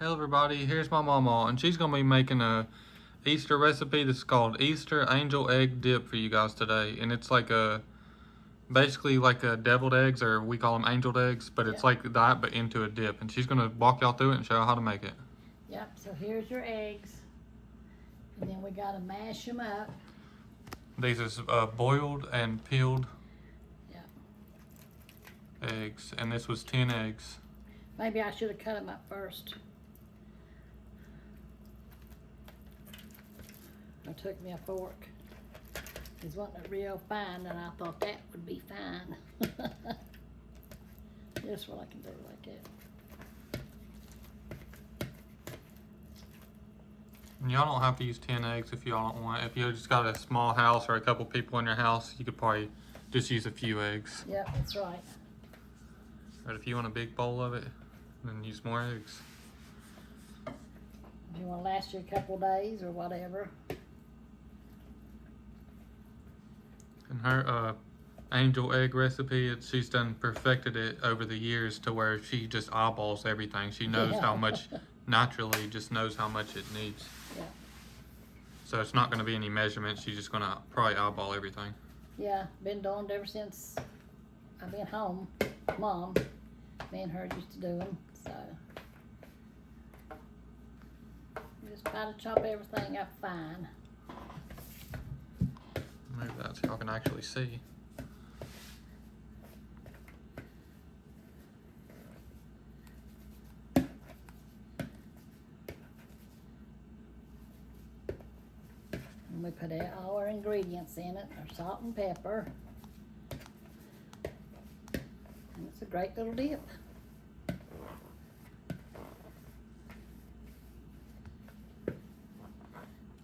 Hey everybody, here's my mama, and she's gonna be making a Easter recipe that's called Easter Angel Egg Dip for you guys today. And it's like basically like a deviled eggs, or we call them angeled eggs, but it's Yep. like that but into a dip. And she's gonna walk y'all through it and show y'all how to make it. Yep. So here's your eggs, and then we gotta mash them up. These is boiled and peeled Yep. eggs, and this was 10 eggs. Maybe I should have cut them up first. I took me a fork. It wasn't real fine, and I thought that would be fine. This one I can do like that. And y'all don't have to use 10 eggs if y'all don't want. If you just got a small house or a couple people in your house, you could probably just use a few eggs. Yep, that's right. But if you want a big bowl of it, then use more eggs. If you want to last you a couple days or whatever. And her angel egg recipe, she's done perfected it over the years to where she just eyeballs everything. She knows how much, naturally just knows how much it needs. Yeah. So it's not going to be any measurement. She's just going to probably eyeball everything. Yeah, been doing it ever since I've been home. Mom, me and her used to do them, so. You just try to chop everything up fine. Maybe that's y'all can actually see. And we put all our ingredients in it, our salt and pepper. And it's a great little dip.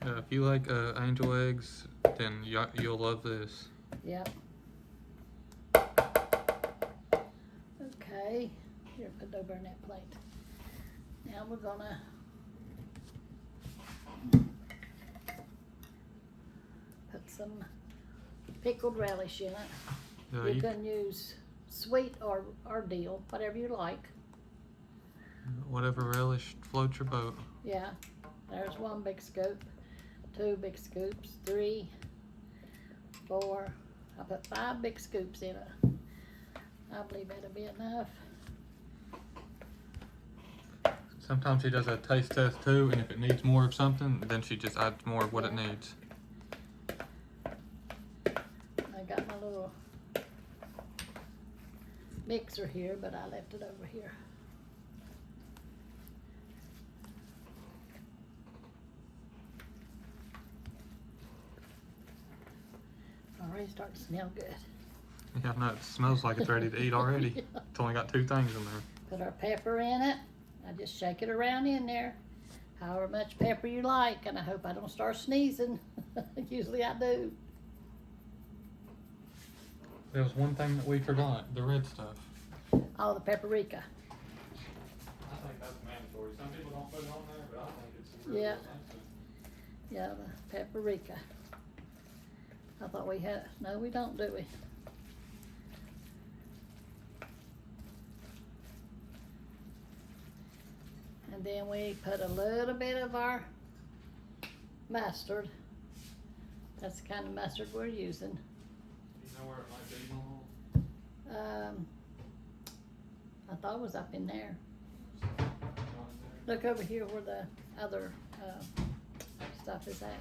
If you like angel eggs, then you'll love this. Yep. Okay, here, put it over in that plate. Now we're gonna put some pickled relish in it. You can use sweet or dill, whatever you like. Whatever relish floats your boat. Yeah, there's one big scoop, 2 big scoops, 3, 4. I put 5 big scoops in it. I believe that'll be enough. Sometimes she does a taste test too, and if it needs more of something, then she just adds more of what it needs. I got my little mixer here, but I left it over here. Already starting to smell good. Yeah, no, it smells like it's ready to eat already. Yeah. It's only got 2 things in there. Put our pepper in it. I just shake it around in there, however much pepper you like, and I hope I don't start sneezing. Usually I do. There was one thing that we forgot, the red stuff. Oh, the paprika. I think that's mandatory. Some people don't put it on there, but I think it's really Yeah. nice. Yeah, the paprika. I thought we had, no we don't, do we? And then we put a little bit of our mustard. That's the kind of mustard we're using. Do you know where it might be, Mamaw? I thought it was up in there. Look over here where the other stuff is at.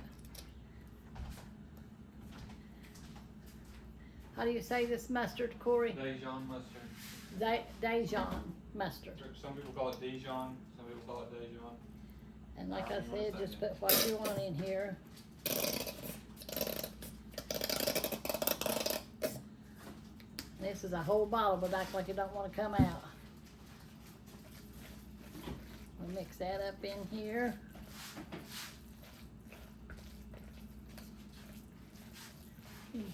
How do you say this mustard, Corey? Dijon mustard. Dijon mustard. Some people call it Dijon, some people call it Dijon. And like I said, just put what you want in here. This is a whole bottle, but act like you don't want to come out. We'll mix that up in here.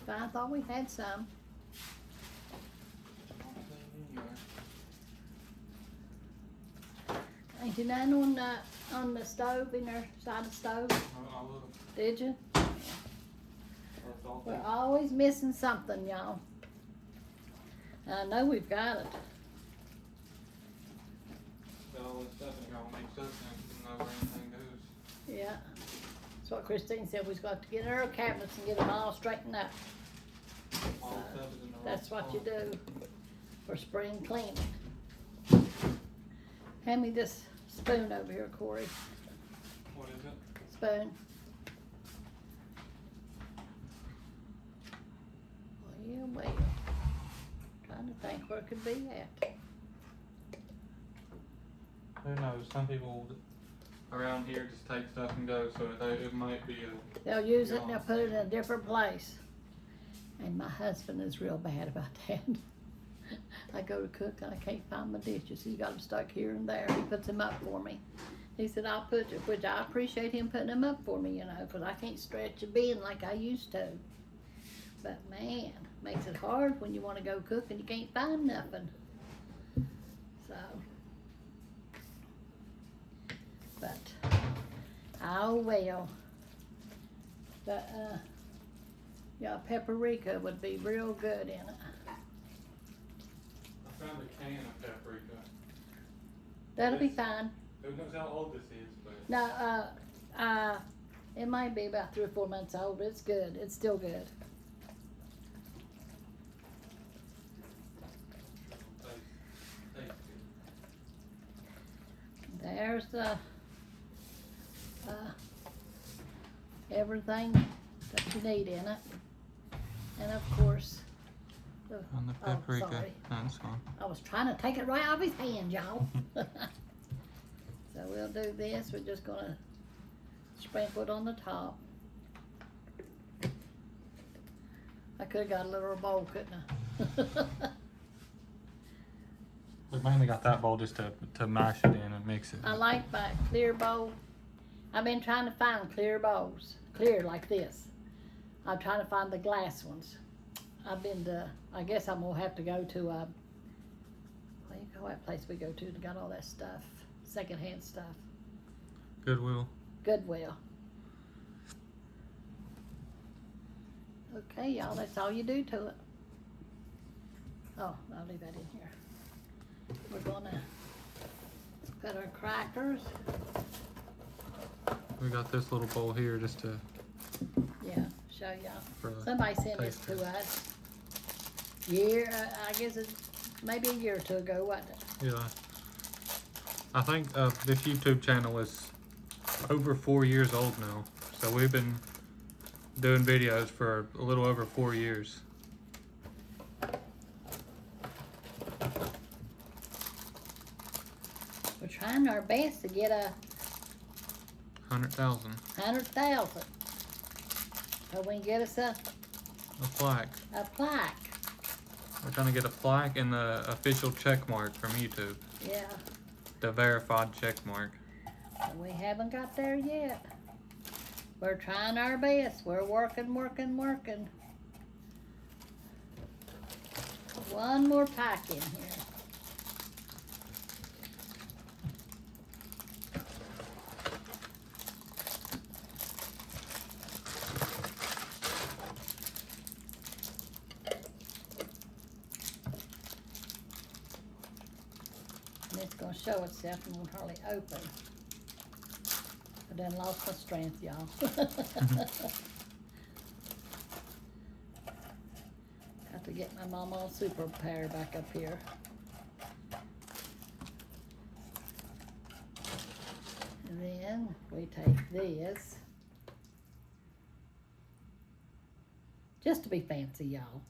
I thought we had some. Ain't you none on the stove, in there, side of the stove? I will. Did you? We're always missing something, y'all. I know we've got it. So all this stuff and you're all mixed up and know where anything goes. Yeah. That's what Christine said. We was going to get her cabinets and get them all straightened up. All the stuff is in the That's right what you spot. do for spring cleaning. Hand me this spoon over here, Corey. What is it? Spoon. Well. Trying to think where it could be at. Who knows? Some people around here just take stuff and go, so it might be a. They'll use it and they'll put it in a different place. And my husband is real bad about that. I go to cook and I can't find my dishes. He's got them stuck here and there. He puts them up for me. He said, I'll put it, which I appreciate him putting them up for me, you know, because I can't stretch a bin like I used to. But man, makes it hard when you want to go cook and you can't find nothing. So, but, oh well. But, yeah, paprika would be real good in it. I found a can of paprika. That'll be fine. Who knows how old this is, but. No, it might be about 3 or 4 months old. It's good. It's still good. There's the everything that you need in it, and of course the, On the oh, paprika. sorry. That's fine. I was trying to take it right off his hand, y'all. So we'll do this. We're just gonna sprinkle it on the top. I could have got a little bowl, couldn't I? We mainly got that bowl just to mash it in and mix it. I like my clear bowl. I've been trying to find clear bowls, clear like this. I'm trying to find the glass ones. I've been to, I guess I'm gonna have to go to, what do you call that place we go to got all that stuff, secondhand stuff. Goodwill. Goodwill. Okay, y'all, that's all you do to it. Oh, I'll leave that in here. We're gonna put our crackers. We got this little bowl here just to. Yeah, show y'all. For the Somebody sent this taster. to us. I guess it's maybe a year or two ago, wasn't it? Yeah. I think this YouTube channel is over 4 years old now. So we've been doing videos for a little over 4 years. We're trying our best to get 100,000. 100,000. So we can get us A plaque. a plaque. We're trying to get a plaque and the official check mark from YouTube. Yeah, The verified check mark. and we haven't got there yet. We're trying our best. We're working. One more pack in here. And it's gonna show itself and won't hardly open. I done lost my strength, y'all. Have to get my Mamaw super power back up here. And then we take this. Just to be fancy, y'all.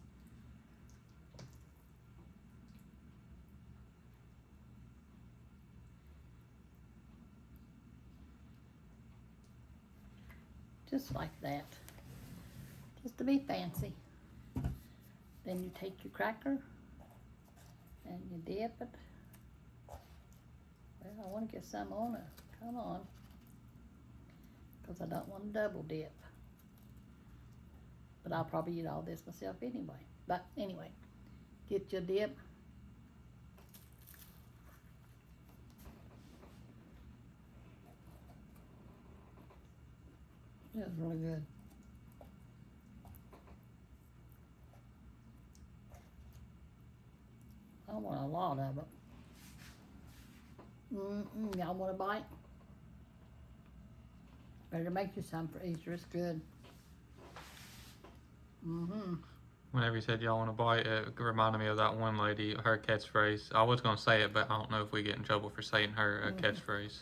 Just like that. Just to be fancy. Then you take your cracker and you dip it. Well, I want to get some on it. Come on. Because I don't want to double dip. But I'll probably eat all this myself anyway. But anyway, get your dip. It was really good. I want a lot of it. Y'all want a bite? Better make you some for Easter. It's good. Whenever you said y'all want to bite, it reminded me of that one lady, her catchphrase. I was going to say it, but I don't know if we get in trouble for saying her catchphrase.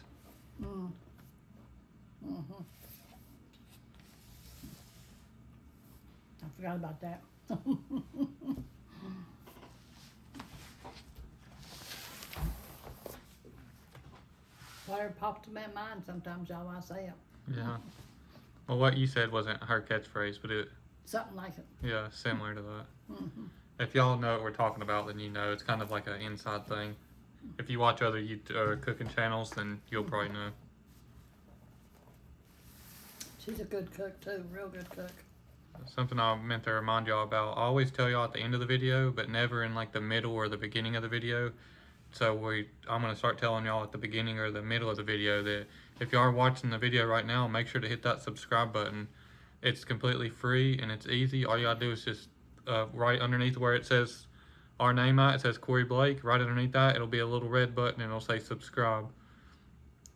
I forgot about that. Whatever pops in my mind, sometimes y'all I say it. Yeah. Well, what you said wasn't her catchphrase, but it, Something like it. yeah, similar to that. If y'all know what we're talking about, then you know it's kind of like an inside thing. If you watch other YouTube cooking channels, then you'll probably know. She's a good cook too, real good cook. Something I meant to remind y'all about. I always tell y'all at the end of the video, but never in like the middle or the beginning of the video. So I'm gonna start telling y'all at the beginning or the middle of the video that if you are watching the video right now, make sure to hit that subscribe button. It's completely free and it's easy. All you gotta do is just right underneath where it says our name it says Corey Blake. Right underneath that, it'll be a little red button and it'll say subscribe.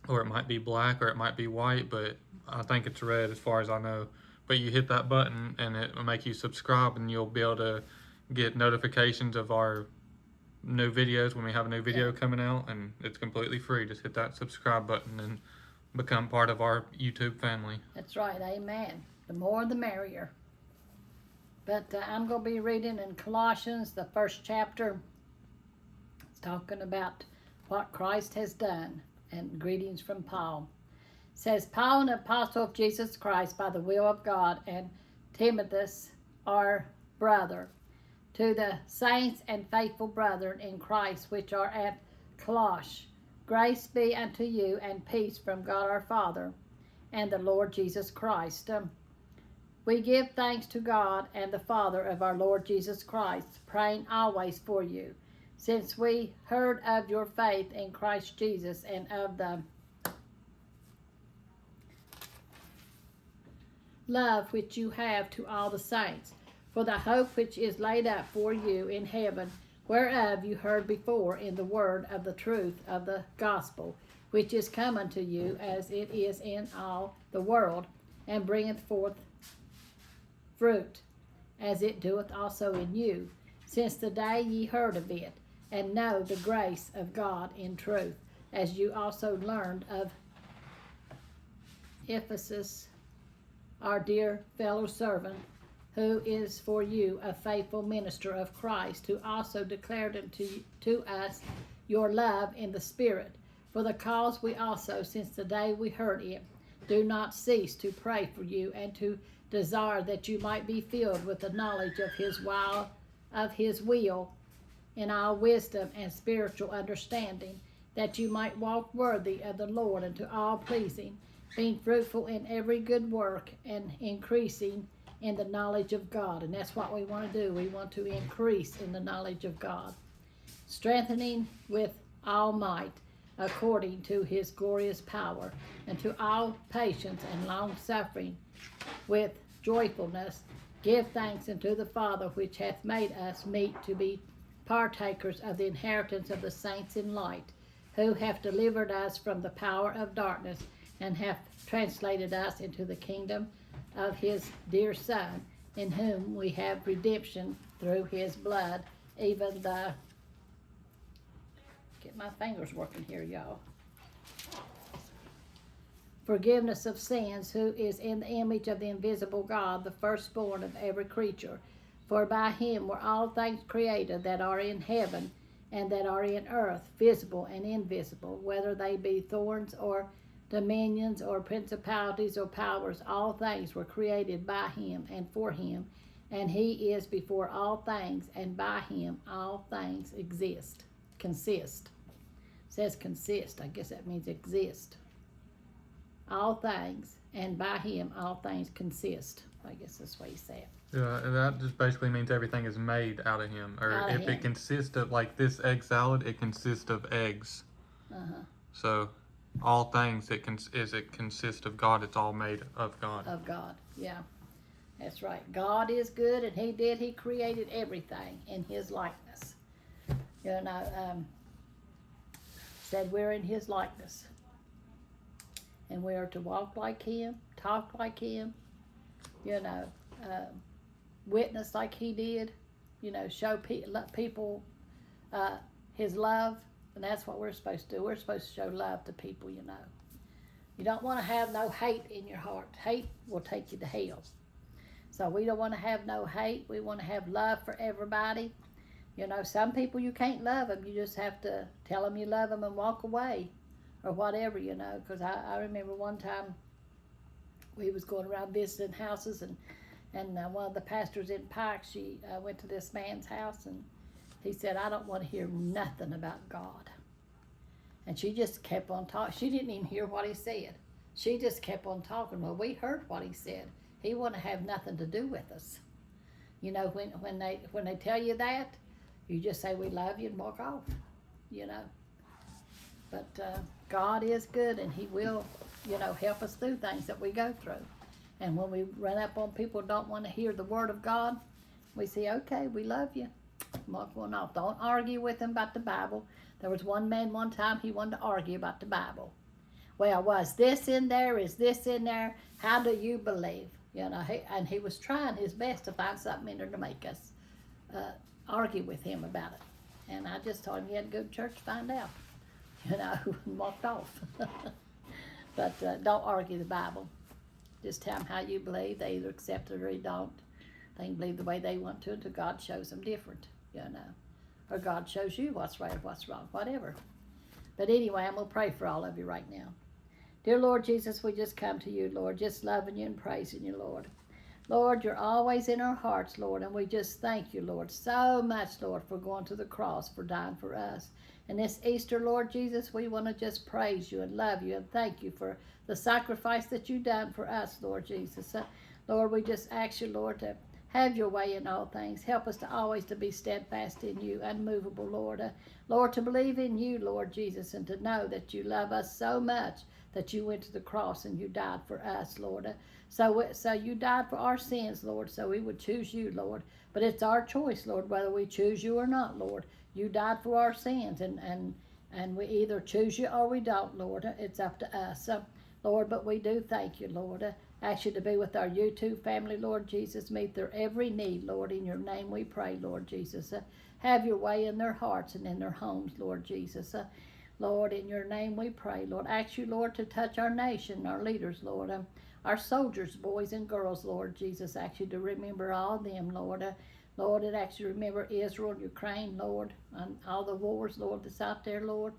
Or it might be black or it might be white, but I think it's red as far as I know. But you hit that button and it will make you subscribe and you'll be able to get notifications of our new videos when we have a new video coming out, and it's completely free. Just hit that subscribe button and become part of our YouTube family. That's right, amen. The more the merrier. But I'm going to be reading in Colossians, the first chapter. It's talking about what Christ has done. And greetings from Paul. It says, Paul, an apostle of Jesus Christ by the will of God, and Timothy, our brother, to the saints and faithful brethren in Christ which are at Colossae, grace be unto you and peace from God our Father and the Lord Jesus Christ. We give thanks to God and the Father of our Lord Jesus Christ, praying always for you, since we heard of your faith in Christ Jesus and of the love which you have to all the saints, for the hope which is laid up for you in heaven, whereof you heard before in the word of the truth of the gospel, which is come unto you as it is in all the world, and bringeth forth fruit, as it doeth also in you, since the day ye heard of it, and know the grace of God in truth, as you also learned of Ephesus, our dear fellow servant, who is for you a faithful minister of Christ, who also declared to us your love in the Spirit. For the cause we also, since the day we heard it, do not cease to pray for you, and to desire that you might be filled with the knowledge of his will in all wisdom and spiritual understanding, that you might walk worthy of the Lord unto all pleasing, being fruitful in every good work and increasing in the knowledge of God. And that's what we want to do. We want to increase in the knowledge of God, strengthening with all might according to his glorious power, and to all patience and long suffering with joyfulness give thanks unto the Father, which hath made us meet to be partakers of the inheritance of the saints in light, who hath delivered us from the power of darkness, and hath translated us into the kingdom of his dear Son, in whom we have redemption through his blood, even the, get my fingers working here, y'all, forgiveness of sins, who is in the image of the invisible God, the firstborn of every creature. For by him were all things created, that are in heaven and that are in earth, visible and invisible, whether they be thrones or dominions or principalities or powers. All things were created by him and for him, and he is before all things, and by him all things consist. It says consist, I guess that means exist. All things, and by him all things consist. I guess that's what he said. Yeah, and that just basically means everything is made out of him. Or Out of if him. it consists of, like this egg salad, it consists of eggs. So all things, it consists of God. It's all made of God. Of God, yeah. That's right. God is good, and he created everything in his likeness. You know, said we're in his likeness. And we are to walk like him, talk like him, witness like he did, show people his love. And that's what we're supposed to do. We're supposed to show love to people, You don't want to have no hate in your heart. Hate will take you to hell. So we don't want to have no hate. We want to have love for everybody. Some people you can't love them. You just have to tell them you love them and walk away or whatever, Because I remember one time we was going around visiting houses and one of the pastors in Pike, she went to this man's house and he said, I don't want to hear nothing about God. And she just kept on talking. She didn't even hear what he said. She just kept on talking. Well, we heard what he said. He wouldn't have nothing to do with us. When they tell you that, you just say, we love you and walk off, But God is good and he will, help us through things that we go through. And when we run up on people who don't want to hear the word of God, we say, okay, we love you. Walk one off. Don't argue with them about the Bible. There was one man one time, he wanted to argue about the Bible. Well, was this in there? Is this in there? How do you believe? And he was trying his best to find something in there to make us argue with him about it. And I just told him he had to go to church to find out, and walked off. But don't argue the Bible. Just tell them how you believe. They either accept it or they don't. They can believe the way they want to until God shows them different, Or God shows you what's right or what's wrong, whatever. But anyway, I'm going to pray for all of you right now. Dear Lord Jesus, we just come to you, Lord, just loving you and praising you, Lord. Lord, you're always in our hearts, Lord, and we just thank you, Lord, so much, Lord, for going to the cross, for dying for us. And this Easter, Lord Jesus, we want to just praise you and love you and thank you for the sacrifice that you done for us, Lord Jesus. Lord, we just ask you, Lord, to have your way in all things. Help us to always to be steadfast in you, unmovable, Lord. Lord, to believe in you, Lord Jesus, and to know that you love us so much that you went to the cross and you died for us, Lord. So you died for our sins, Lord, so we would choose you, Lord. But it's our choice, Lord, whether we choose you or not, Lord. You died for our sins, and we either choose you or we don't, Lord. It's up to us. Lord, but we do thank you, Lord. Ask you to be with our YouTube family, Lord Jesus. Meet their every need, Lord. In your name we pray, Lord Jesus. Have your way in their hearts and in their homes, Lord Jesus. Lord, in your name we pray, Lord. Ask you, Lord, to touch our nation, our leaders, Lord. Our soldiers, boys and girls, Lord Jesus. Ask you to remember all of them, Lord. Lord, it asks you to remember Israel, Ukraine, Lord, and all the wars, Lord, that's out there, Lord.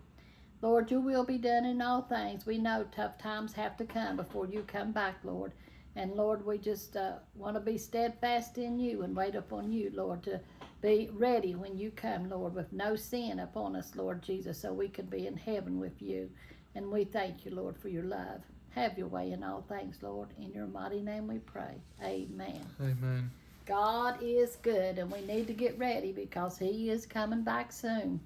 Lord, your will be done in all things. We know tough times have to come before you come back, Lord. And Lord, we just want to be steadfast in you and wait upon you, Lord, to be ready when you come, Lord, with no sin upon us, Lord Jesus, so we can be in heaven with you. And we thank you, Lord, for your love. Have your way in all things, Lord. In your mighty name we pray. Amen. Amen. God is good, and we need to get ready because he is coming back soon.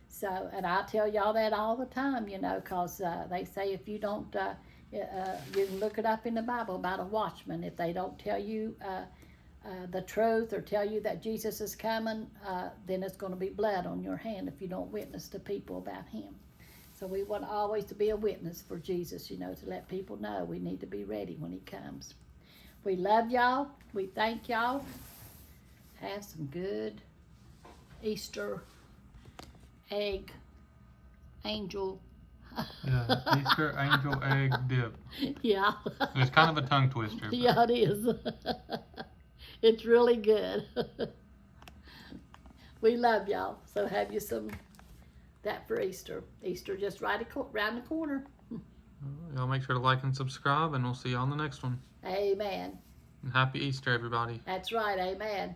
So, and I tell y'all that all the time, because they say if you don't, you can look it up in the Bible about a watchman. If they don't tell you the truth or tell you that Jesus is coming, then it's going to be blood on your hand if you don't witness to people about him. So we want always to be a witness for Jesus, to let people know we need to be ready when he comes. We love y'all. We thank y'all. Have some good Easter egg angel. Yeah, Easter angel egg dip. Yeah. It's kind of a tongue twister. Yeah, it is. It's really good. We love y'all. So have you some that for Easter. Easter just right around the corner. Y'all make sure to like and subscribe, and we'll see you on the next one. Amen. And happy Easter, everybody. That's right. Amen.